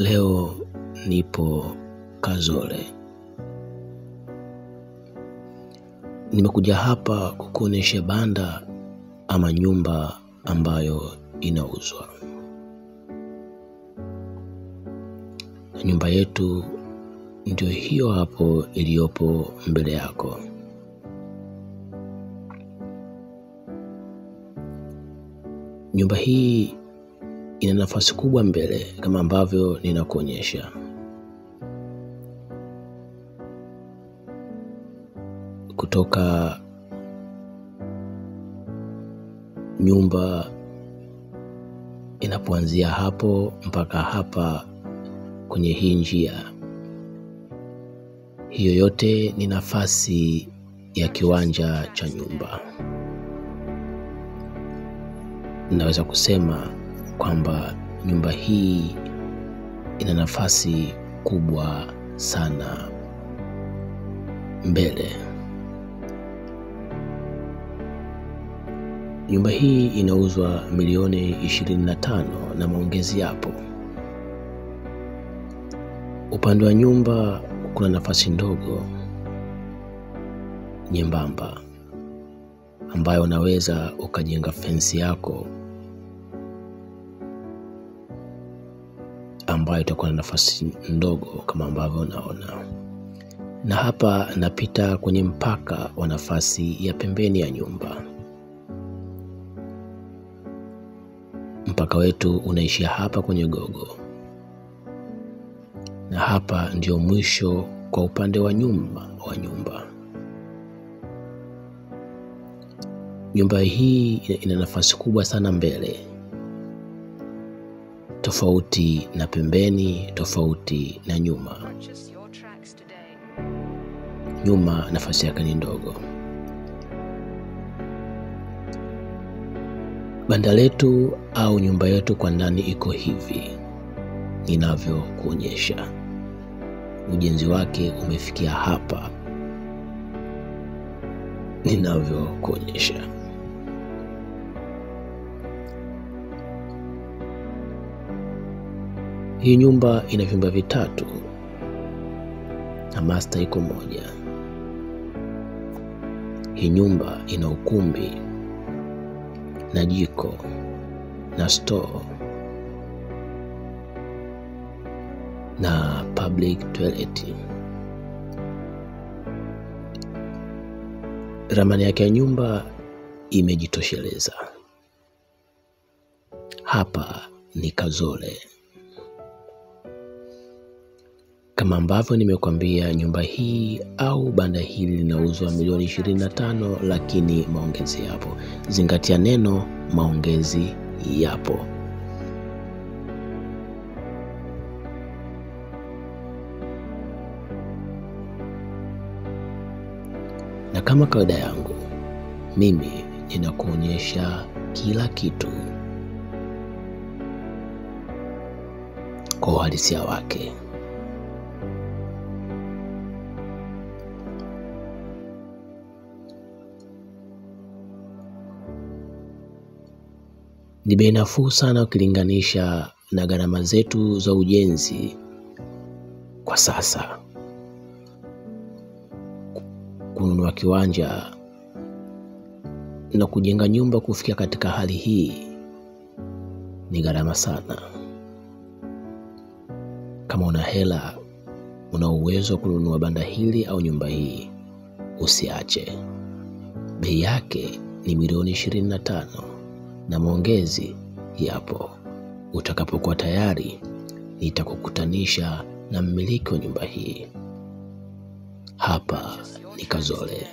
Leo nipo Kazole. Nimekuja hapa kukuonesha banda ama nyumba ambayo inauzwa. Na nyumba yetu ndio hiyo hapo iliyopo mbele yako. Nyumba hii ina nafasi kubwa mbele kama ambavyo ninakuonyesha. Kutoka nyumba inapoanzia hapo mpaka hapa kwenye hii njia, hiyo yote ni nafasi ya kiwanja cha nyumba. Naweza kusema kwamba nyumba hii ina nafasi kubwa sana mbele. Nyumba hii inauzwa milioni 25 na maongezi yapo. Upande wa nyumba kuna nafasi ndogo nyembamba ambayo unaweza ukajenga fence yako ambayo itakuwa na nafasi ndogo kama ambavyo unaona. Na hapa napita kwenye mpaka wa nafasi ya pembeni ya nyumba. Mpaka wetu unaishia hapa kwenye gogo. Na hapa ndio mwisho kwa upande wa nyumba. Nyumba hii ina nafasi kubwa sana mbele, tofauti na pembeni, tofauti na nyuma. Nyuma nafasi yake ni ndogo. Banda letu au nyumba yetu kwa ndani iko hivi ninavyokuonyesha. Ujenzi wake umefikia hapa ninavyokuonyesha. Hii nyumba ina vyumba vitatu na master iko moja. Hii nyumba ina ukumbi na jiko na store na public toilet. Ramani yake ya nyumba imejitosheleza. Hapa ni Kazole. Kama ambavyo nimekwambia, nyumba hii au banda hili linauzwa milioni 25, lakini maongezi yapo. Zingatia neno maongezi yapo. Na kama kawaida yangu, mimi ninakuonyesha kila kitu kwa uhalisia wake. Ni bei nafuu sana ukilinganisha na gharama zetu za ujenzi kwa sasa. Kununua kiwanja na kujenga nyumba kufikia katika hali hii ni gharama sana. Kama una hela, una uwezo wa kununua banda hili au nyumba hii, usiache. Bei yake ni milioni 25 na maongezi yapo. Utakapokuwa tayari, nitakukutanisha na mmiliki wa nyumba hii. Hapa ni Kazole.